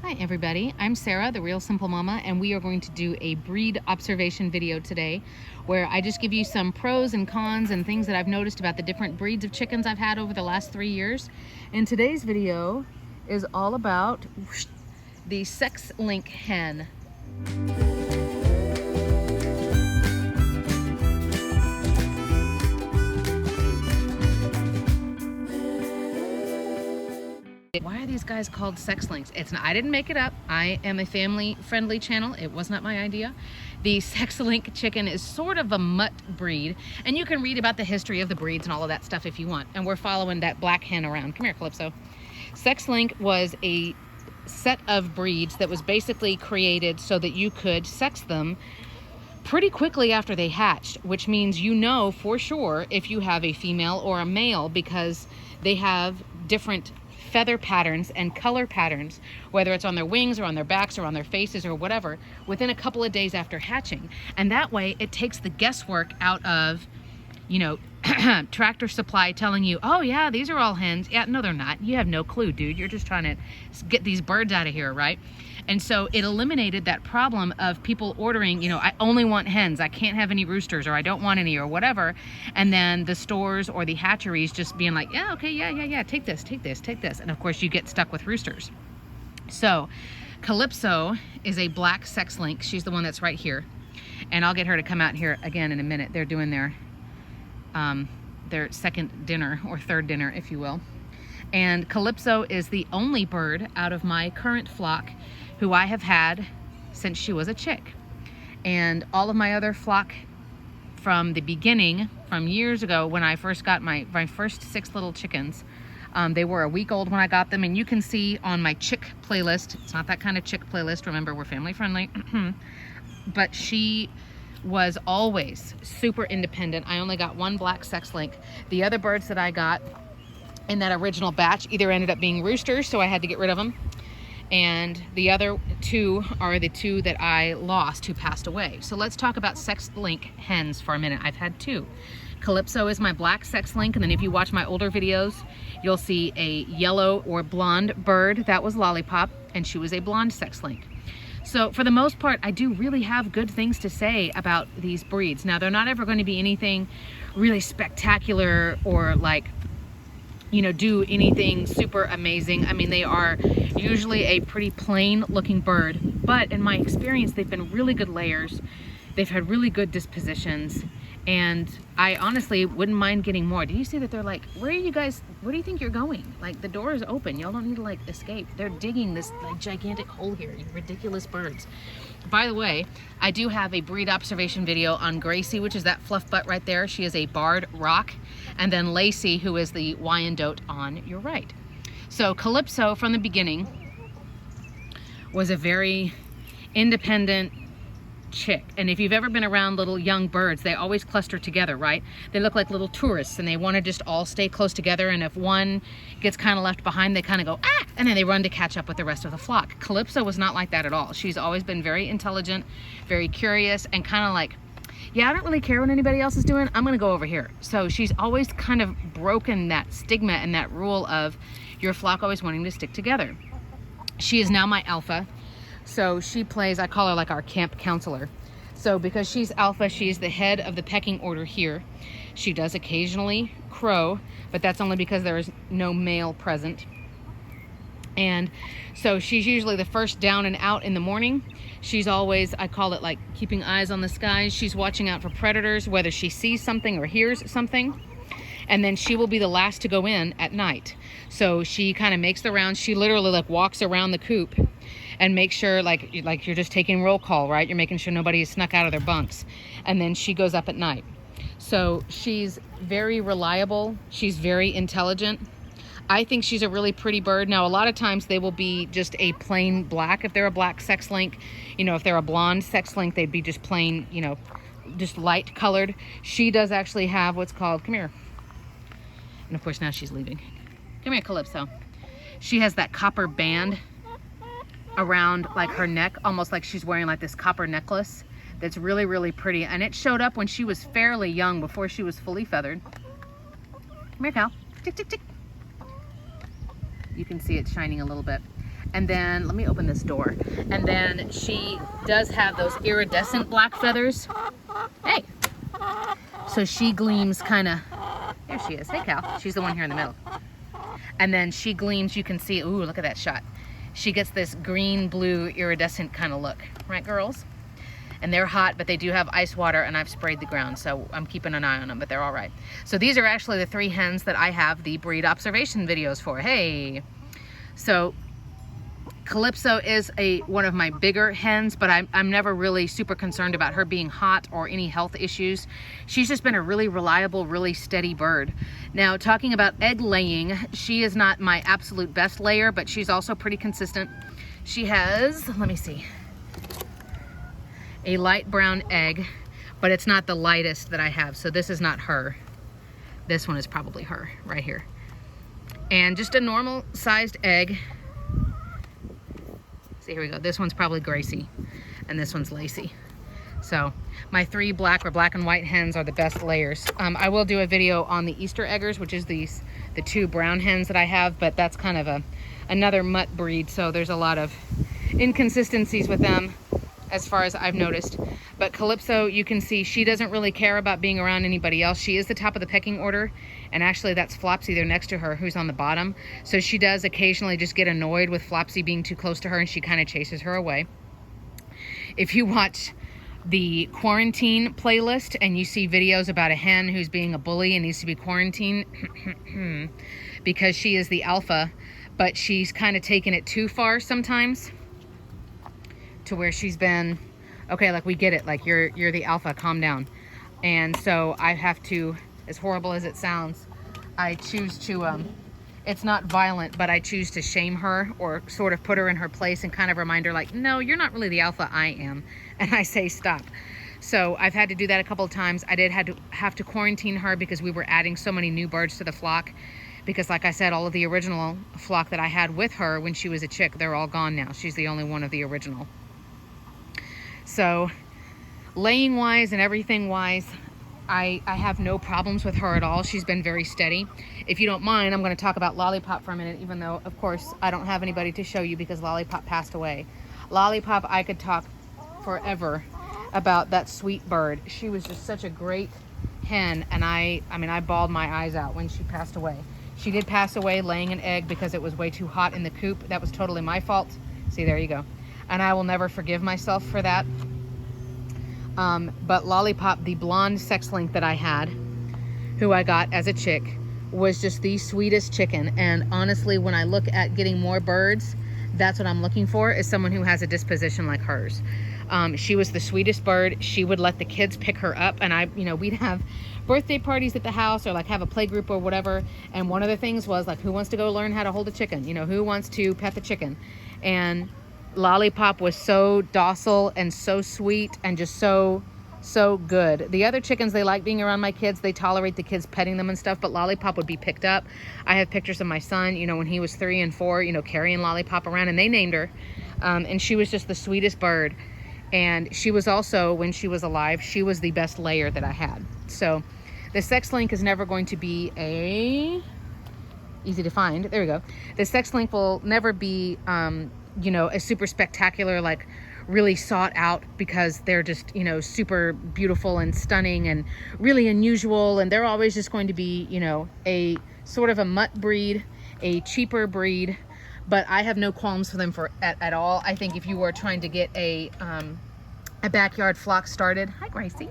Hi everybody, I'm Sarah, the Real Simple Mama, and we are going to do a breed observation video today where I just give you some pros and cons and things that I've noticed about the different breeds of chickens I've had over the last 3 years. And today's video is all about the sex-link hen. Why are these guys called sex links? I didn't make it up. I am a family-friendly channel. It was not my idea. The sex link chicken is sort of a mutt breed, and you can read about the history of the breeds and all of that stuff if you want. And we're following that black hen around. Come here, Calypso. Sex link was a set of breeds that was basically created so that you could sex them pretty quickly after they hatched, which means you know for sure if you have a female or a male because they have different feather patterns and color patterns, whether it's on their wings or on their backs or on their faces or whatever, within a couple of days after hatching. And that way it takes the guesswork out of, you know, Tractor Supply telling you, oh yeah, these are all hens. Yeah, no, they're not. You have no clue, dude. You're just trying to get these birds out of here, right? And so it eliminated that problem of people ordering, you know, I only want hens. I can't have any roosters, or I don't want any, or whatever. And then the stores or the hatcheries just being like, yeah, okay, yeah, take this. And of course you get stuck with roosters. So Calypso is a black sex link. She's the one that's right here. And I'll get her to come out here again in a minute. They're doing their second dinner, or third dinner, if you will. And Calypso is the only bird out of my current flock who I have had since she was a chick. And all of my other flock from the beginning, from years ago when I first got my first 6 little chickens, they were a week old when I got them, and you can see on my chick playlist, it's not that kind of chick playlist, remember we're family friendly, but she was always super independent. I only got 1 black sex link. The other birds that I got in that original batch either ended up being roosters, so I had to get rid of them, and the other 2 are the 2 that I lost who passed away. So let's talk about sex link hens for a minute. I've had 2. Calypso is my black sex link, and then if you watch my older videos, you'll see a yellow or blonde bird. That was Lollipop, and she was a blonde sex link. So for the most part, I do really have good things to say about these breeds. Now, they're not ever going to be anything really spectacular or like, you know, do anything super amazing. I mean, they are usually a pretty plain looking bird, but in my experience, they've been really good layers. They've had really good dispositions, and I honestly wouldn't mind getting more. Do you see that they're like, where are you guys, where do you think you're going? Like, the door is open. Y'all don't need to like escape. They're digging this like gigantic hole here, you ridiculous birds. By the way, I do have a breed observation video on Gracie, which is that fluff butt right there. She is a barred rock. And then Lacey, who is the Wyandotte on your right. So Calypso from the beginning was a very independent chick. And if you've ever been around little young birds, they always cluster together, right? They look like little tourists, and they want to just all stay close together, and if one gets kind of left behind, they kind of go, ah, and then they run to catch up with the rest of the flock. Calypso was not like that at all. She's always been very intelligent, very curious, and kind of like, yeah, I don't really care what anybody else is doing. I'm gonna go over here. So she's always kind of broken that stigma and that rule of your flock always wanting to stick together. She is now my alpha. So she plays, I call her like our camp counselor. So because she's alpha, she's the head of the pecking order here. She does occasionally crow, but that's only because there is no male present. And so she's usually the first down and out in the morning. She's always, I call it like keeping eyes on the skies. She's watching out for predators, whether she sees something or hears something. And then she will be the last to go in at night. So she kind of makes the rounds. She literally like walks around the coop and makes sure like you're just taking roll call, right? You're making sure nobody is snuck out of their bunks. And then she goes up at night. So she's very reliable. She's very intelligent. I think she's a really pretty bird. Now, a lot of times they will be just a plain black. If they're a black sex link, you know, if they're a blonde sex link, they'd be just plain, you know, just light colored. She does actually have what's called, come here. And of course now she's leaving. Come here, Calypso. She has that copper band around like her neck, almost like she's wearing like this copper necklace that's really, really pretty. And it showed up when she was fairly young, before she was fully feathered. Come here, Cal. Tick, tick, tick. You can see it shining a little bit. And then, let me open this door. And then she does have those iridescent black feathers. Hey! So she gleams kind of, there she is. Hey, Cal. She's the one here in the middle. And then she gleams, you can see, ooh, look at that shot. She gets this green, blue, iridescent kind of look. Right, girls? And they're hot, but they do have ice water, and I've sprayed the ground, so I'm keeping an eye on them, but they're all right. So these are actually the 3 hens that I have the breed observation videos for. Hey! So Calypso is one of my bigger hens, but I'm never really super concerned about her being hot or any health issues. She's just been a really reliable, really steady bird. Now, talking about egg laying, she is not my absolute best layer, but she's also pretty consistent. She has, let me see, a light brown egg, but it's not the lightest that I have, so this is not her. This one is probably her, right here. And just a normal sized egg. Here we go. This one's probably Gracie, and this one's Lacey. So my 3 black or black and white hens are the best layers. I will do a video on the Easter eggers, which is the 2 brown hens that I have, but that's kind of another mutt breed, so there's a lot of inconsistencies with them as far as I've noticed. But Calypso, you can see she doesn't really care about being around anybody else. She is the top of the pecking order, and actually that's Flopsy there next to her who's on the bottom. So she does occasionally just get annoyed with Flopsy being too close to her, and she kind of chases her away. If you watch the quarantine playlist and you see videos about a hen who's being a bully and needs to be quarantined because she is the alpha, but she's kind of taken it too far sometimes to where she's been, okay, like we get it, like you're the alpha, calm down. And so I have to, as horrible as it sounds, I choose to, it's not violent, but I choose to shame her or sort of put her in her place and kind of remind her like, no, you're not really the alpha, I am. And I say stop. So I've had to do that a couple of times. I did have to quarantine her because we were adding so many new birds to the flock. Because like I said, all of the original flock that I had with her when she was a chick, they're all gone now. She's the only one of the original. So laying wise and everything wise, I have no problems with her at all. She's been very steady. If you don't mind, I'm going to talk about Lollipop for a minute, even though, of course, I don't have anybody to show you because Lollipop passed away. Lollipop, I could talk forever about that sweet bird. She was just such a great hen, and I mean, I bawled my eyes out when she passed away. She did pass away laying an egg because it was way too hot in the coop. That was totally my fault. See, there you go. And I will never forgive myself for that. But Lollipop, the blonde sex link that I had, who I got as a chick, was just the sweetest chicken. And honestly, when I look at getting more birds, that's what I'm looking for, is someone who has a disposition like hers. She was the sweetest bird. She would let the kids pick her up, and we'd have birthday parties at the house or like have a play group or whatever. And one of the things was like, who wants to go learn how to hold a chicken? Who wants to pet the chicken? And Lollipop was so docile and so sweet and just so good. The other chickens, they like being around my kids. They tolerate the kids petting them and stuff, but Lollipop would be picked up. I have pictures of my son, when he was 3 and 4, carrying Lollipop around, and they named her. And she was just the sweetest bird. And she was also, when she was alive, she was the best layer that I had. So the sex link is never going to be easy to find. There we go. The sex link will never be, a super spectacular, like really sought out, because they're just, super beautiful and stunning and really unusual. And they're always just going to be, a sort of a mutt breed, a cheaper breed. But I have no qualms for them at all. I think if you were trying to get a backyard flock started, hi Gracie,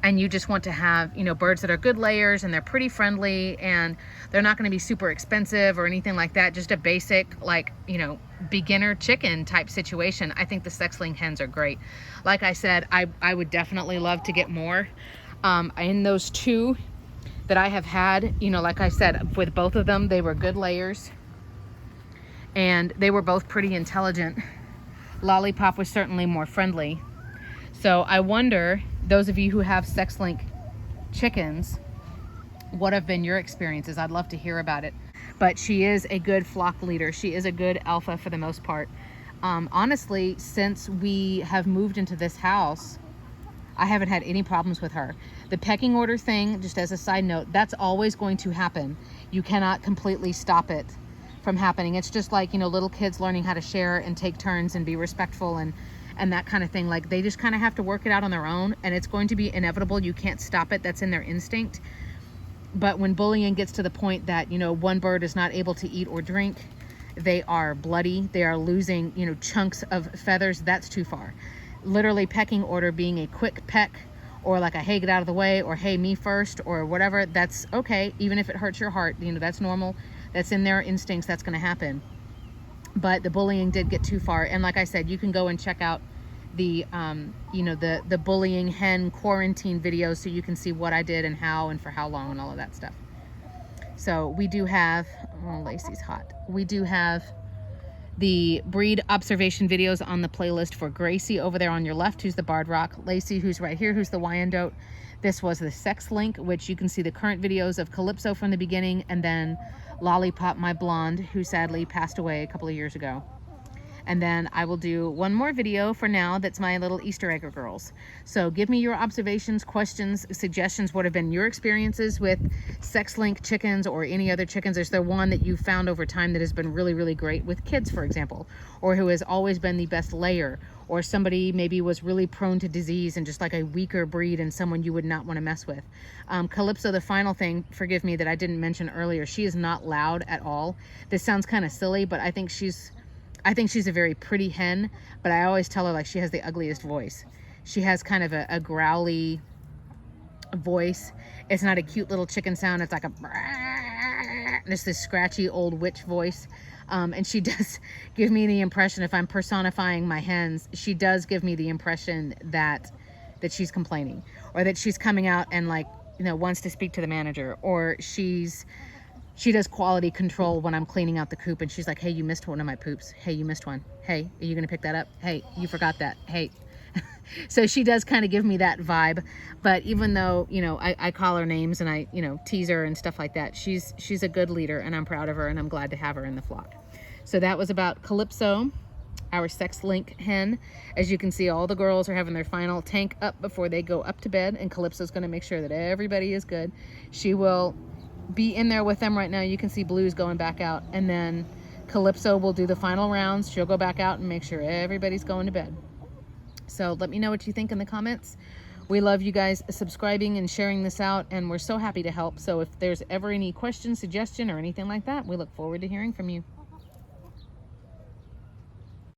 and you just want to have, birds that are good layers and they're pretty friendly and they're not going to be super expensive or anything like that, just a basic, like, beginner chicken type situation, I think the sex-link hens are great. Like I said, I would definitely love to get more. In those 2 that I have had, like I said, with both of them, they were good layers. And they were both pretty intelligent. Lollipop was certainly more friendly. So I wonder, those of you who have sex-link chickens, what have been your experiences? I'd love to hear about it. But she is a good flock leader. She is a good alpha for the most part. Honestly, since we have moved into this house, I haven't had any problems with her. The pecking order thing, just as a side note, that's always going to happen. You cannot completely stop it from happening. It's just like, you know, little kids learning how to share and take turns and be respectful and that kind of thing. Like, they just kind of have to work it out on their own, and it's going to be inevitable. You can't stop it. That's in their instinct. But when bullying gets to the point that, you know, one bird is not able to eat or drink, they are bloody, they are losing, you know, chunks of feathers, that's too far. Literally, pecking order being a quick peck, or like a hey, get out of the way, or hey, me first, or whatever, that's okay. Even if it hurts your heart, you know, that's normal. That's in their instincts, that's going to happen. But the bullying did get too far. And like I said, you can go and check out the you know, the bullying hen quarantine videos, so you can see what I did and how and for how long and all of that stuff. So we do have, oh, Lacey's hot. We do have the breed observation videos on the playlist for Gracie over there on your left, who's the Barred Rock, Lacey, who's right here, who's the Wyandotte. This was the Sex Link, which you can see the current videos of Calypso from the beginning, and then Lollipop, my blonde, who sadly passed away a couple of years ago. And then I will do one more video for now that's my little Easter egger girls. So give me your observations, questions, suggestions. What have been your experiences with Sex Link chickens or any other chickens? Is there one that you've found over time that has been really, really great with kids, for example, or who has always been the best layer, or somebody maybe was really prone to disease and just like a weaker breed and someone you would not want to mess with? Calypso, the final thing, forgive me that I didn't mention earlier, she is not loud at all. This sounds kind of silly, but I think she's a very pretty hen, but I always tell her like she has the ugliest voice. She has kind of a growly voice. It's not a cute little chicken sound. It's like just this scratchy old witch voice. And she does give me the impression, if I'm personifying my hens, she does give me the impression that she's complaining, or that she's coming out and like, you know, wants to speak to the manager, or she does quality control when I'm cleaning out the coop, and she's like, hey, you missed one of my poops. Hey, you missed one. Hey, are you gonna pick that up? Hey, you forgot that. Hey. So she does kind of give me that vibe. But even though, you know, I call her names and I, you know, tease her and stuff like that, she's a good leader, and I'm proud of her, and I'm glad to have her in the flock. So that was about Calypso, our Sex Link hen. As you can see, all the girls are having their final tank up before they go up to bed, and Calypso's gonna make sure that everybody is good. She will be in there with them right now. You can see Blue's going back out, and then Calypso will do the final rounds. She'll go back out and make sure everybody's going to bed. So let me know what you think in the comments. We love you guys subscribing and sharing this out, and we're so happy to help. So if there's ever any question, suggestion, or anything like that, we look forward to hearing from you.